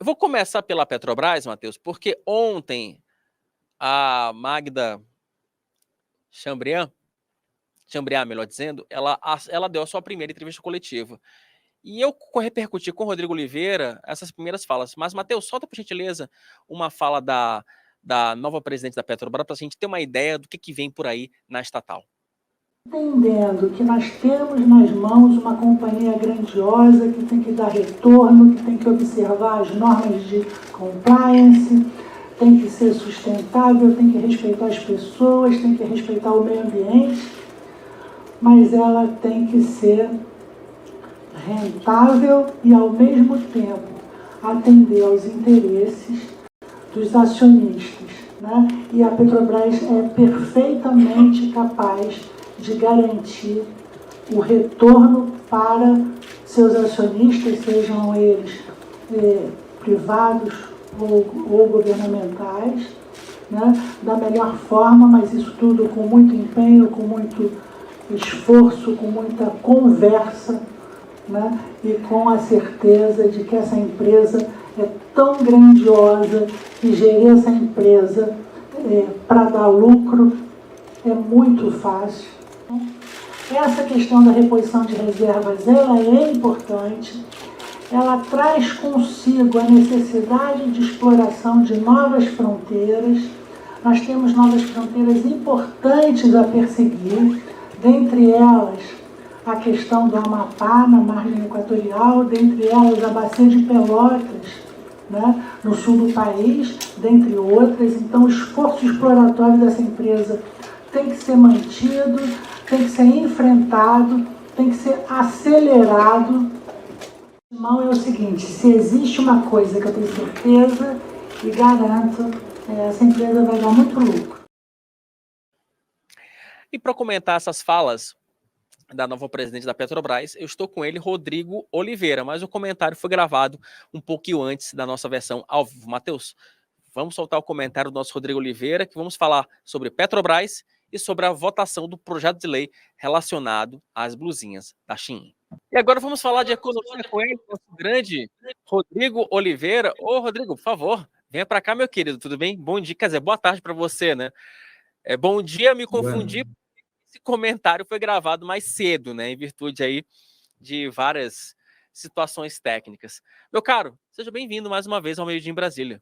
Eu vou começar pela Petrobras, Matheus, porque ontem a Magda Chambriard, melhor dizendo, ela deu a sua primeira entrevista coletiva. E eu repercuti com o Rodrigo Oliveira essas primeiras falas. Mas, Matheus, solta por gentileza uma fala da nova presidente da Petrobras para a gente ter uma ideia do que vem por aí na estatal. Entendendo que nós temos nas mãos uma companhia grandiosa que tem que dar retorno, que tem que observar as normas de compliance, tem que ser sustentável, tem que respeitar as pessoas, tem que respeitar o meio ambiente, mas ela tem que ser rentável e, ao mesmo tempo, atender aos interesses dos acionistas, né? E a Petrobras é perfeitamente capaz de garantir o retorno para seus acionistas, sejam eles privados ou governamentais, né? Da melhor forma, mas isso tudo com muito empenho, com muito esforço, com muita conversa, né? E com a certeza de que essa empresa é tão grandiosa que gerir essa empresa para dar lucro é muito fácil. Essa questão da reposição de reservas, ela é importante, ela traz consigo a necessidade de exploração de novas fronteiras. Nós temos novas fronteiras importantes a perseguir, dentre elas a questão do Amapá, na margem equatorial, dentre elas a Bacia de Pelotas, né, no sul do país, dentre outras. Então, o esforço exploratório dessa empresa tem que ser mantido, tem que ser enfrentado, tem que ser acelerado. Irmão, é o seguinte, se existe uma coisa que eu tenho certeza e garanto, essa empresa vai dar muito lucro. E para comentar essas falas da nova presidente da Petrobras, eu estou com ele, Rodrigo Oliveira, mas o comentário foi gravado um pouquinho antes da nossa versão ao vivo. Matheus, vamos soltar o comentário do nosso Rodrigo Oliveira, que vamos falar sobre Petrobras e sobre a votação do projeto de lei relacionado às blusinhas da Shein. E agora vamos falar de economia com ele, nosso grande Rodrigo Oliveira. Ô, Rodrigo, por favor, venha para cá, meu querido, tudo bem? Bom dia, quer dizer, boa tarde para você, né? Bom dia, me confundi. Esse comentário foi gravado mais cedo, né? Em virtude aí de várias situações técnicas. Meu caro, seja bem-vindo mais uma vez ao Meio Dia em Brasília.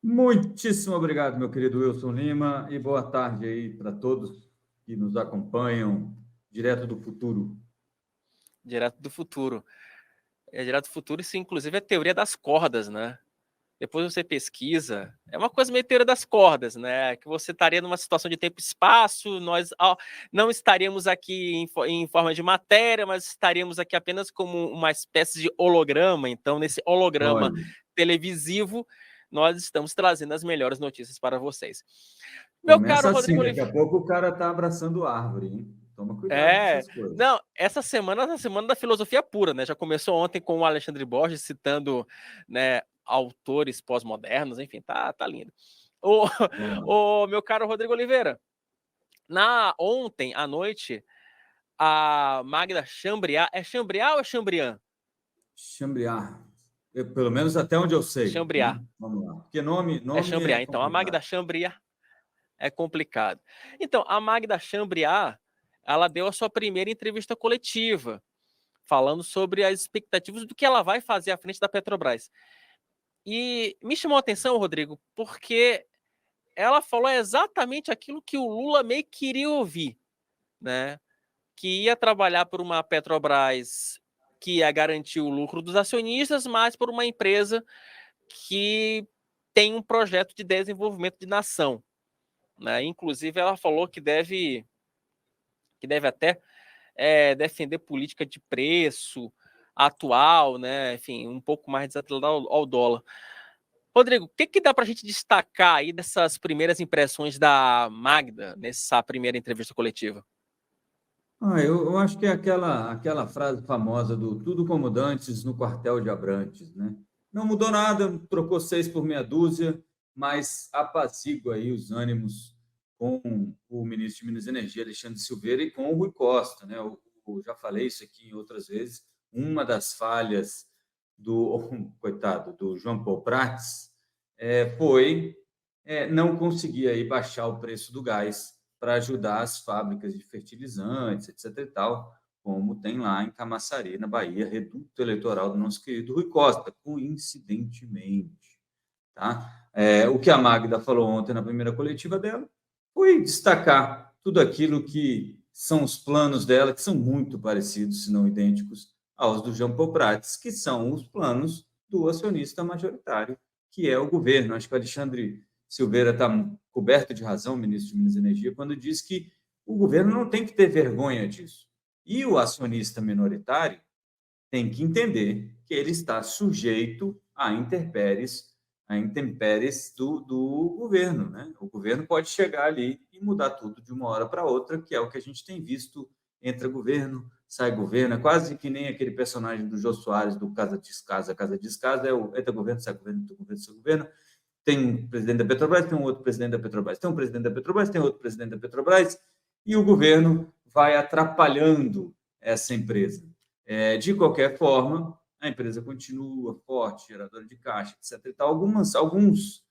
Muitíssimo obrigado, meu querido Wilson Lima, e boa tarde aí para todos que nos acompanham direto do futuro. Direto do futuro. Direto do futuro, isso inclusive é teoria das cordas, né? Depois você pesquisa, é uma coisa meio teoria das cordas, né? Que você estaria numa situação de tempo e espaço, nós não estaríamos aqui em forma de matéria, mas estaríamos aqui apenas como uma espécie de holograma. Então, nesse holograma televisivo, nós estamos trazendo as melhores notícias para vocês. Meu caro Rodrigo Oliveira. Daqui a pouco o cara está abraçando árvore, hein? Toma cuidado com essas coisas. Não, essa semana é a semana da filosofia pura, né? Já começou ontem com o Alexandre Borges citando, né, autores pós-modernos, enfim, tá lindo. O meu caro Rodrigo Oliveira, ontem à noite, a Magda Chambriard, é Chambriard ou é Chambriand? Chambriard. Pelo menos até onde eu sei. Chambriard. Né? Vamos lá. Porque nome é Chambriard. Então, a Magda Chambriard é complicado. Então, a Magda Chambriard, ela deu a sua primeira entrevista coletiva, falando sobre as expectativas do que ela vai fazer à frente da Petrobras. E me chamou a atenção, Rodrigo, porque ela falou exatamente aquilo que o Lula meio queria ouvir, né? Que ia trabalhar por uma Petrobras que ia garantir o lucro dos acionistas, mas por uma empresa que tem um projeto de desenvolvimento de nação, né? Inclusive, ela falou que deve até defender política de preço atual, né? Enfim, um pouco mais desatrelada ao dólar. Rodrigo, o que dá para a gente destacar aí dessas primeiras impressões da Magda nessa primeira entrevista coletiva? Eu acho que é aquela frase famosa do tudo como dantes no quartel de Abrantes, né? Não mudou nada, trocou 6 por meia dúzia, mas apazigua aí os ânimos com o ministro de Minas e Energia, Alexandre Silveira, e com o Rui Costa, né? Eu já falei isso aqui em outras vezes, uma das falhas coitado, do João Paulo Prats, foi não conseguir aí baixar o preço do gás para ajudar as fábricas de fertilizantes, etc. e tal, como tem lá em Camaçari, na Bahia, reduto eleitoral do nosso querido Rui Costa, coincidentemente. Tá? O que a Magda falou ontem na primeira coletiva dela foi destacar tudo aquilo que são os planos dela, que são muito parecidos, se não idênticos, aos do Jean Paul Prats, que são os planos do acionista majoritário, que é o governo. Acho que o Alexandre Silveira está coberto de razão, ministro de Minas e Energia, quando diz que o governo não tem que ter vergonha disso. E o acionista minoritário tem que entender que ele está sujeito a intempéries do governo, né? O governo pode chegar ali e mudar tudo de uma hora para outra, que é o que a gente tem visto. Entra governo, sai governo, é quase que nem aquele personagem do Jô Soares, do Casa Descasa, entra governo, sai governo, entra governo, sai governo. Tem um presidente da Petrobras, tem um outro presidente da Petrobras, tem um presidente da Petrobras, tem outro presidente da Petrobras, e o governo vai atrapalhando essa empresa. De qualquer forma, a empresa continua forte, geradora de caixa, etc. E tal. Alguns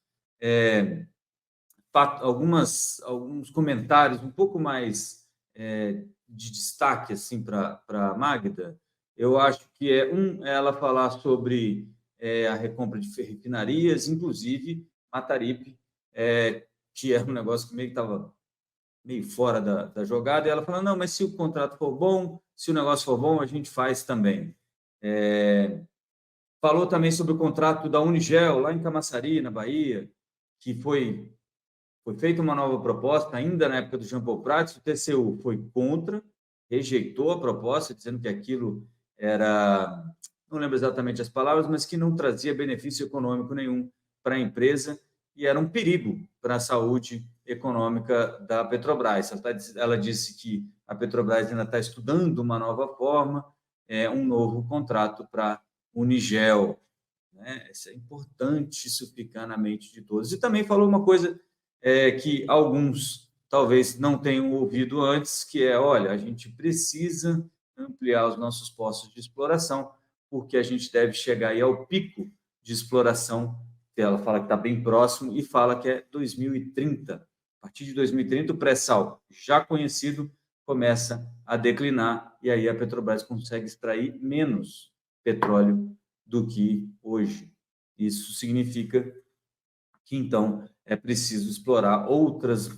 comentários um pouco mais de destaque assim, para a Magda, eu acho que ela falar sobre a recompra de refinarias, inclusive Mataripe, que é um negócio que meio que estava meio fora da jogada, e ela falando, não, mas se o contrato for bom, se o negócio for bom, a gente faz também. Falou também sobre o contrato da Unigel, lá em Camaçari, na Bahia, que foi feita uma nova proposta, ainda na época do Jean Paul Prats, o TCU foi contra, rejeitou a proposta, dizendo que aquilo era, não lembro exatamente as palavras, mas que não trazia benefício econômico nenhum para a empresa e era um perigo para a saúde econômica da Petrobras. Ela disse que a Petrobras ainda está estudando uma nova forma, um novo contrato para Unigel. Né? É importante isso ficar na mente de todos. E também falou uma coisa que alguns talvez não tenham ouvido antes, que olha, a gente precisa ampliar os nossos postos de exploração, porque a gente deve chegar aí ao pico de exploração, que ela fala que está bem próximo, e fala que é 2030. A partir de 2030, o pré-sal, já conhecido, começa a declinar, e aí a Petrobras consegue extrair menos petróleo do que hoje. Isso significa que, então, é preciso explorar outros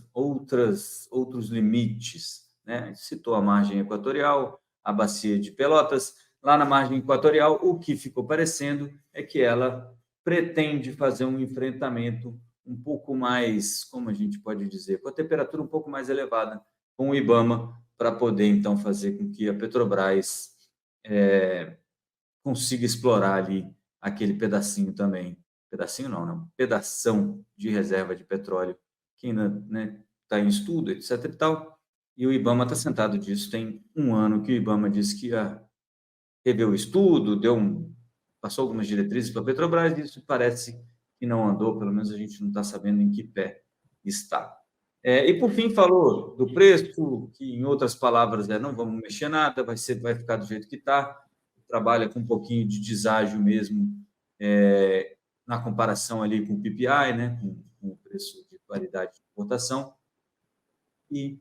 limites. Né? Citou a margem equatorial, a bacia de Pelotas. Lá na margem equatorial, o que ficou parecendo é que ela pretende fazer um enfrentamento um pouco mais, como a gente pode dizer, com a temperatura um pouco mais elevada com o IBAMA, para poder, então, fazer com que a Petrobras consiga explorar ali aquele pedacinho também. Pedacinho não, pedação de reserva de petróleo que ainda está em estudo, etc. e tal. E o IBAMA está sentado disso. Tem um ano que o IBAMA disse que ia rever o estudo, passou algumas diretrizes para a Petrobras, e isso parece que não andou, pelo menos a gente não está sabendo em que pé está. E, por fim, falou do preço, que, em outras palavras, não vamos mexer nada, vai ficar do jeito que está, trabalha com um pouquinho de deságio mesmo, na comparação ali com o PPI, né, com o preço de qualidade de importação, e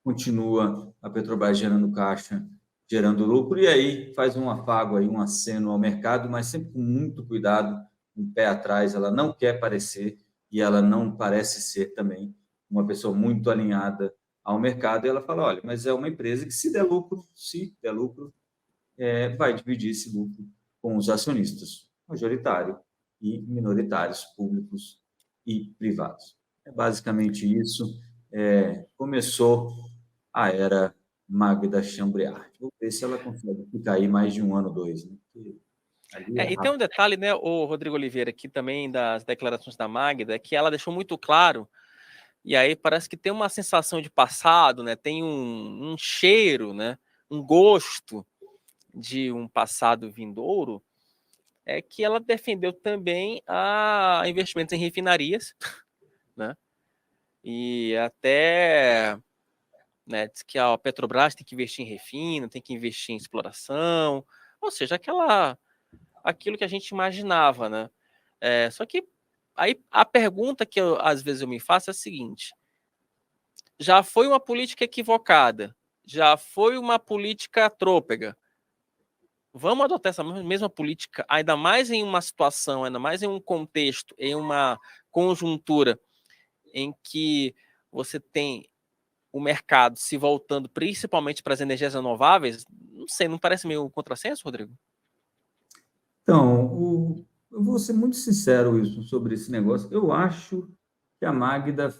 continua a Petrobras gerando caixa, gerando lucro, e aí faz um afago, aí, um aceno ao mercado, mas sempre com muito cuidado, um pé atrás. Ela não quer parecer, e ela não parece ser também, uma pessoa muito alinhada ao mercado, e ela fala, olha, mas é uma empresa que se der lucro, vai dividir esse lucro com os acionistas, majoritário e minoritários, públicos e privados. É basicamente isso. Começou a era Magda Chambriard. Vou ver se ela consegue ficar aí mais de 1 ano, 2. Né? E tem um detalhe, né, o Rodrigo Oliveira, aqui também das declarações da Magda, que ela deixou muito claro, e aí parece que tem uma sensação de passado, né, tem um cheiro, né, um gosto de um passado vindouro, que ela defendeu também a investimentos em refinarias, né, e até, né, diz que a Petrobras tem que investir em refino, tem que investir em exploração, ou seja, aquilo que a gente imaginava, né? Só que aí a pergunta que às vezes eu me faço é a seguinte: já foi uma política equivocada, já foi uma política trôpega. Vamos adotar essa mesma política, ainda mais em uma situação, ainda mais em um contexto, em uma conjuntura em que você tem o mercado se voltando principalmente para as energias renováveis? Não sei, não parece meio um contrassenso, Rodrigo? Então, eu vou ser muito sincero sobre esse negócio. Eu acho que a Magda,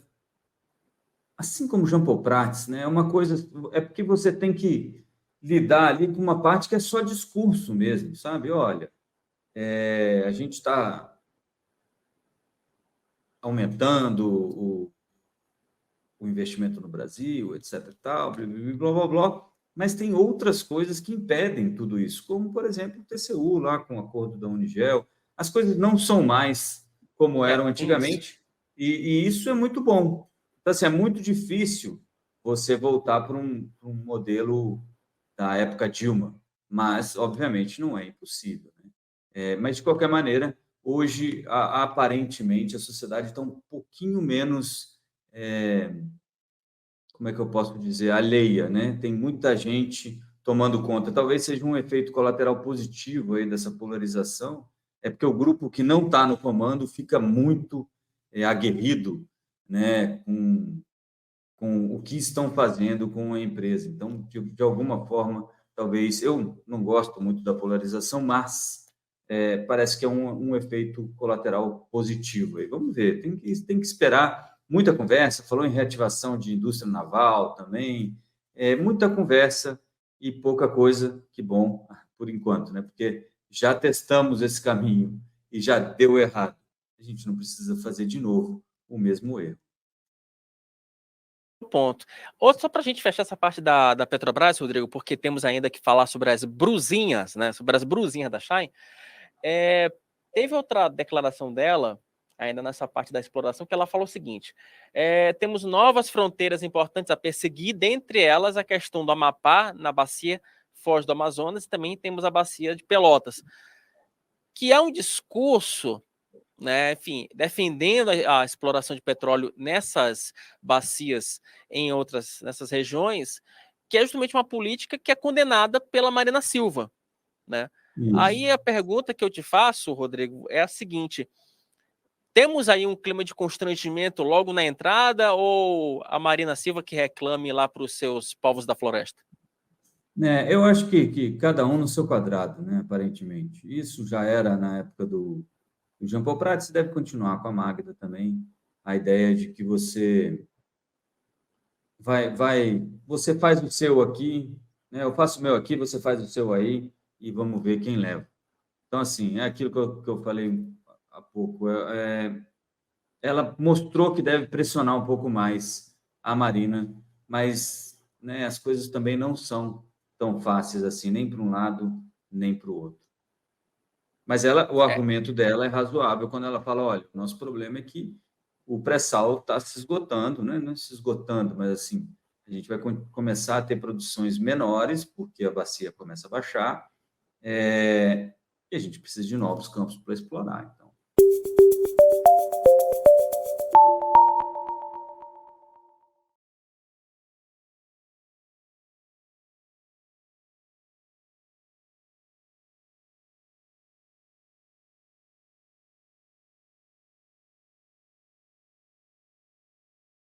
assim como o Jean Paul Prats, né, é uma coisa, é porque você tem que lidar ali com uma parte que é só discurso mesmo, sabe? Olha, a gente está aumentando o investimento no Brasil, etc. E tal, blá, blá, blá, blá, mas tem outras coisas que impedem tudo isso, como, por exemplo, o TCU, lá com o acordo da Unigel. As coisas não são mais como eram antigamente, e isso é muito bom. Então, assim, é muito difícil você voltar para um modelo da época Dilma, mas, obviamente, não é impossível, né? Mas, de qualquer maneira, hoje, aparentemente, a sociedade está um pouquinho menos, como é que eu posso dizer, alheia, né? Tem muita gente tomando conta. Talvez seja um efeito colateral positivo aí dessa polarização, é porque o grupo que não está no comando fica muito aguerrido, né, com o que estão fazendo com a empresa. Então, de alguma forma, talvez, eu não gosto muito da polarização, mas parece que é um efeito colateral positivo. Aí vamos ver, tem que esperar. Muita conversa, falou em reativação de indústria naval também, muita conversa e pouca coisa, que bom, por enquanto, né? Porque já testamos esse caminho e já deu errado. A gente não precisa fazer de novo o mesmo erro. Ponto. Outro, só para a gente fechar essa parte da Petrobras, Rodrigo, porque temos ainda que falar sobre as brusinhas, né? Sobre as brusinhas da Shine. Teve outra declaração dela, ainda nessa parte da exploração, que ela falou o seguinte: temos novas fronteiras importantes a perseguir, dentre elas a questão do Amapá, na bacia Foz do Amazonas, e também temos a bacia de Pelotas, que é um discurso, né, enfim, defendendo a exploração de petróleo nessas bacias, nessas regiões, que é justamente uma política que é condenada pela Marina Silva, né? Isso. Aí a pergunta que eu te faço, Rodrigo, é a seguinte: temos aí um clima de constrangimento logo na entrada, ou a Marina Silva que reclame lá para os seus povos da floresta? Eu acho que cada um no seu quadrado, né, aparentemente. Isso já era na época do Jean Paul Prats, deve continuar com a Magda também. A ideia de que você você faz o seu aqui, né, eu faço o meu aqui, você faz o seu aí, e vamos ver quem leva. Então, assim, é aquilo que eu falei há pouco. Ela mostrou que deve pressionar um pouco mais a Marina, mas, né, as coisas também não são tão fáceis assim, nem para um lado, nem para o outro. Mas o argumento dela é razoável quando ela fala: olha, o nosso problema é que o pré-sal está se esgotando, né? Não se esgotando, mas assim, a gente vai começar a ter produções menores, porque a bacia começa a baixar, e a gente precisa de novos campos para explorar. Então,